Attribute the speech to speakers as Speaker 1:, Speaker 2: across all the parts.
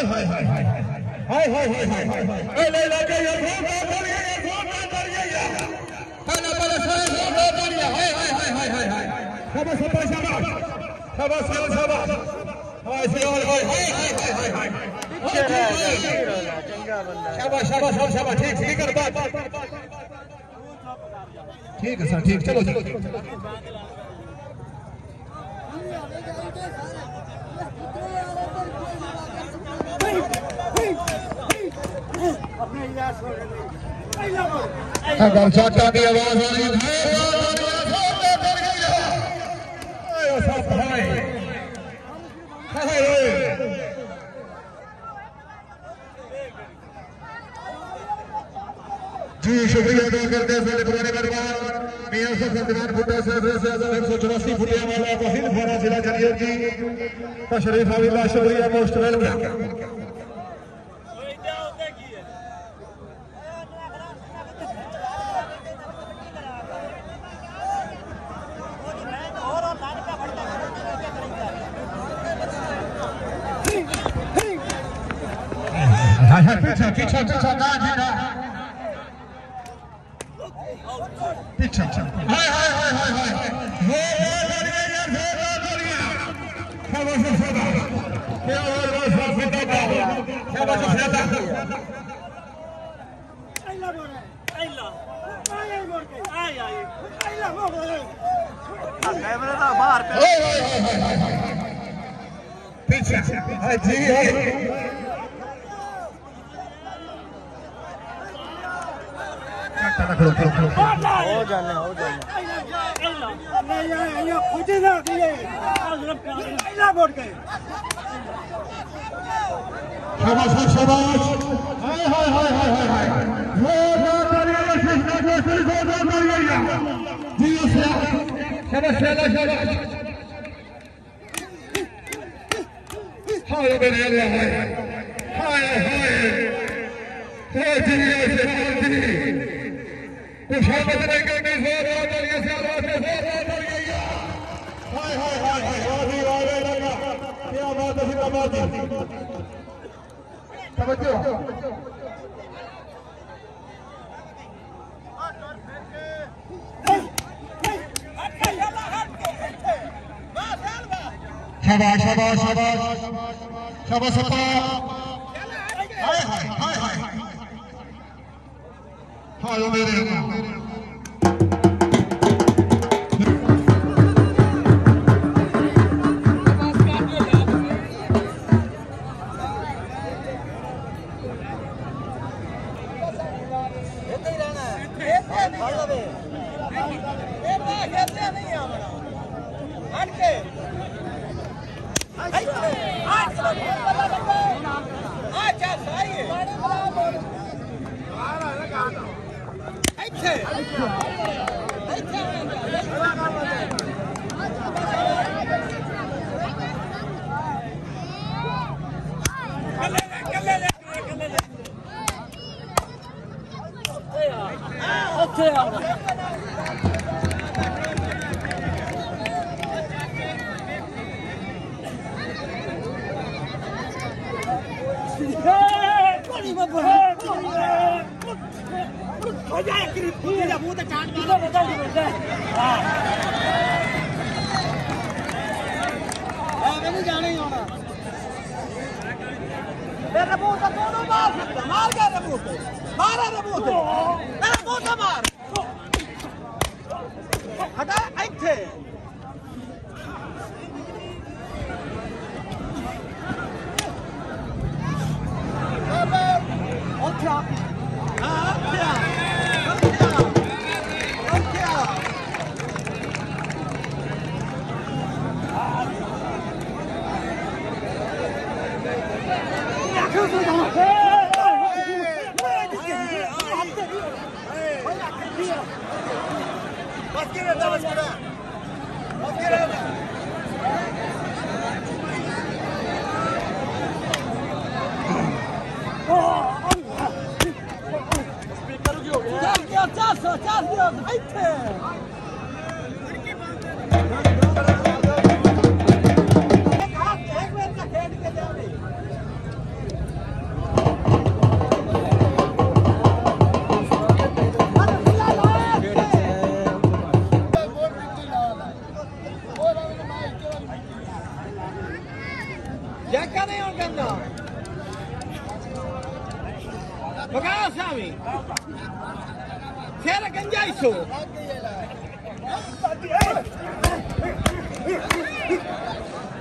Speaker 1: हाय हाय हाय हाय हाय हाय हाय हाय ले लगे ये फोन कर गया खाना पर सारे फोन कर गया हाय हाय हाय हाय हाय हाय शाबाश शाबाश शाबाश शाबाश शाबाश हाय हाय हाय हाय हाय
Speaker 2: चंगा बंदा
Speaker 1: शाबाश शाबाश शाबाश ठीक ठीक कर बात ठीक है सर ठीक चलो अगर चाटा की आवाज आ रही जी शुक्रिया अदा करते हैं सारे पुराने मेहमान मियां सफदरान फुटा से 184 फुटिया वाला वहीद फारा जिला जलियर जी तशरीफ आविला शुक्रिया मोस्ट वेलकम पीछे पीछे पीछे ना जीना पीछे हाय हाय हाय हाय हाय वो शाबाश शाबाश क्या और फिदा शाबाश शाबाश आइला बोले आइला आए मोड़ के आए आइला मोड़ कैमरा तो बाहर पीछे हाय जी
Speaker 2: हो जाने ये खुद ही ना दिए आइला बोल के
Speaker 1: शाबाश शाबाश हाय हाय हाय हाय हाय वो करिए कृष्णा को सिर को दो करिए जी शाबाश शाबाश शाबाश हाय मेरे अल्लाह हाय हाय हाय जी खुशामद ने कभी जोर और ये सारा से जोर और गया हाय हाय हाय हाय वादी वाले लगा क्या बात है जिंदाबाद तवज्जो शाबाश शाबाश शाबाश शाबाश हाय हाय हाय हाय हाय मेरे
Speaker 2: जैका नहीं और कहना बगा सामी शेर गंजाई सो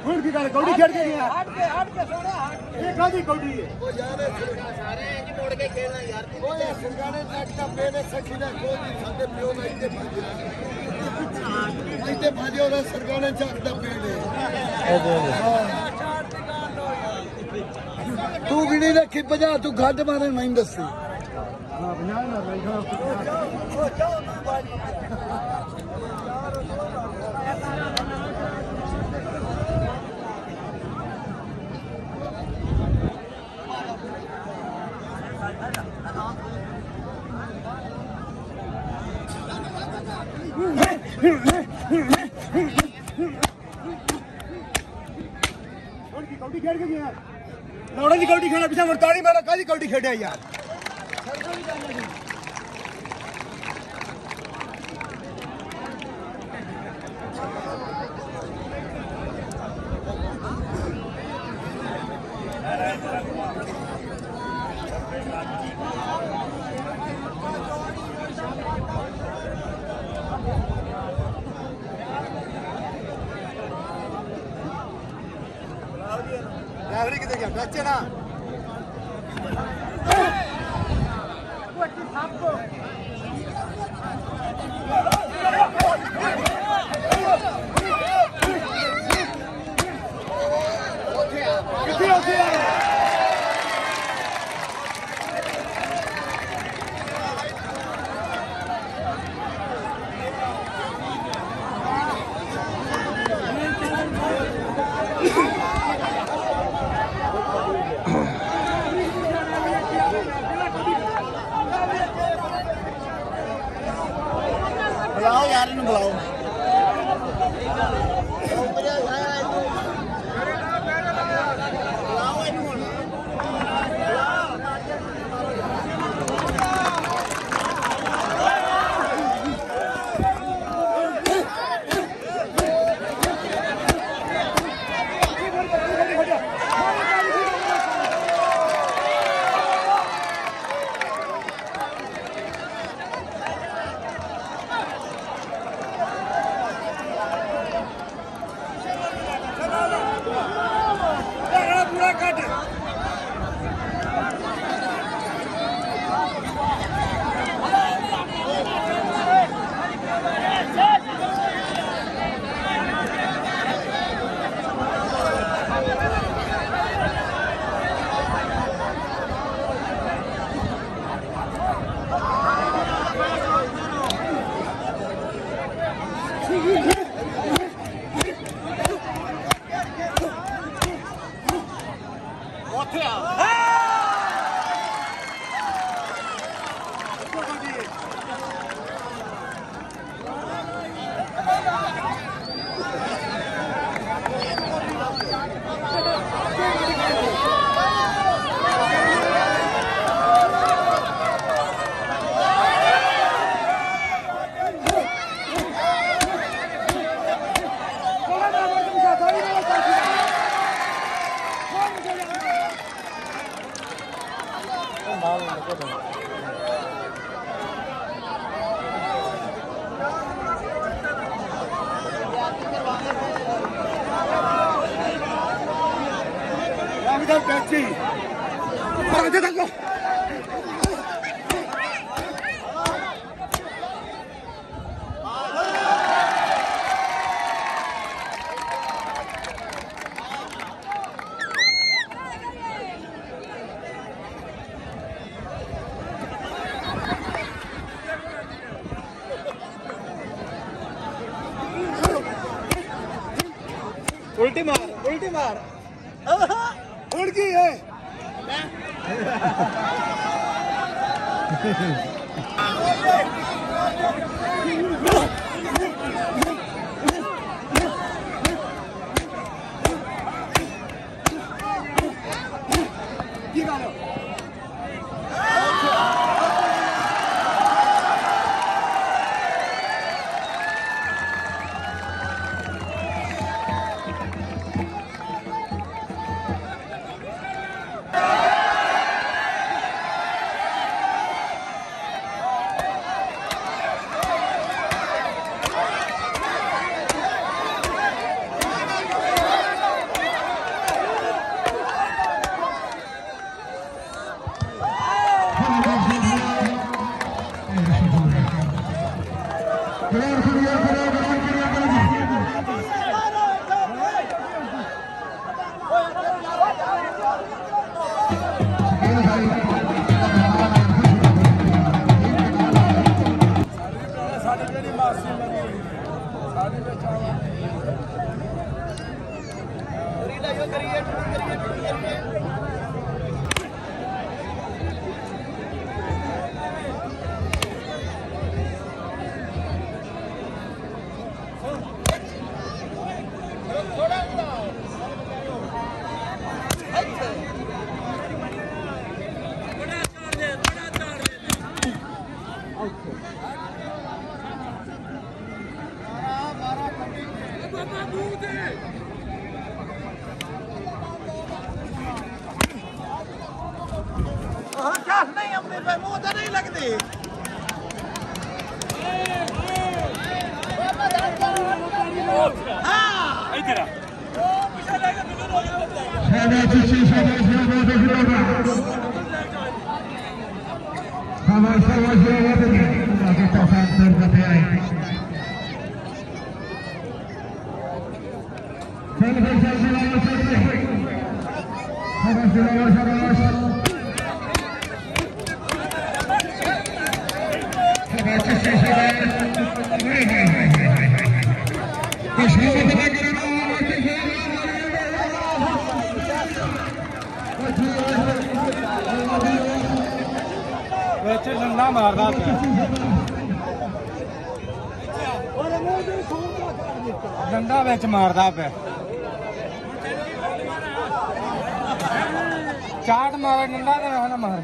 Speaker 3: ਹੁਣ ਕੀ ਗੱਲ ਕੌਡੀ ਖੇਡ ਕੇ ਗਿਆ
Speaker 2: हट के सोना हट
Speaker 3: ਇਹ ਕਾਦੀ ਕੌਡੀ ਹੈ
Speaker 2: ओ यार सारे इंज मोड़ के खेलना यार
Speaker 4: ओए सरगाने नाट का पेने सखी ना कोई साडे पियो नहीं ते भाजे और सरगाने चाक दा पेने तू भी नहीं रखी 50 तू घाट मारे नहीं दसी
Speaker 3: ਹਾਂ 50 ਨਾ ਬੈਠਾ
Speaker 2: ओ जाओ तू बाजी
Speaker 3: ਹੁਣ ਕੀ ਕੌਡੀ ਖੇਡ ਕੇ ਗਿਆ ਲੌੜਾ ਦੀ ਕੌਡੀ ਖੇਡਣਾ ਪਿੱਛੇ 48 ਮਾਰਾ ਕਾਦੀ ਕੌਡੀ ਖੇਡਿਆ ਯਾਰ
Speaker 4: यार किधर गया बच्चे ना
Speaker 3: ਕਿੱਥੇ ਉੱਥੇ ਆ
Speaker 4: बुलाओ यार इन्हें बुलाओ
Speaker 3: ਪੂਰਾ ਕੱਟ Taxi! Para, déjalo!
Speaker 2: उल्टी मार
Speaker 3: उड़ गई है
Speaker 2: आवाज नहीं अपने पे मुंह तो नहीं लगती हाँ इधर डंडा मारदा डंडा बिच मारदा पे चाट मारे डंडा तो ना मारे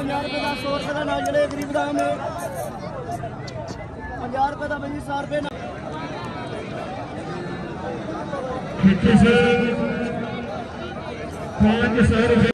Speaker 2: ₹50 का 100 रुपये का ना जड़े गरीब दाम है ₹50 का भाई 100 रुपये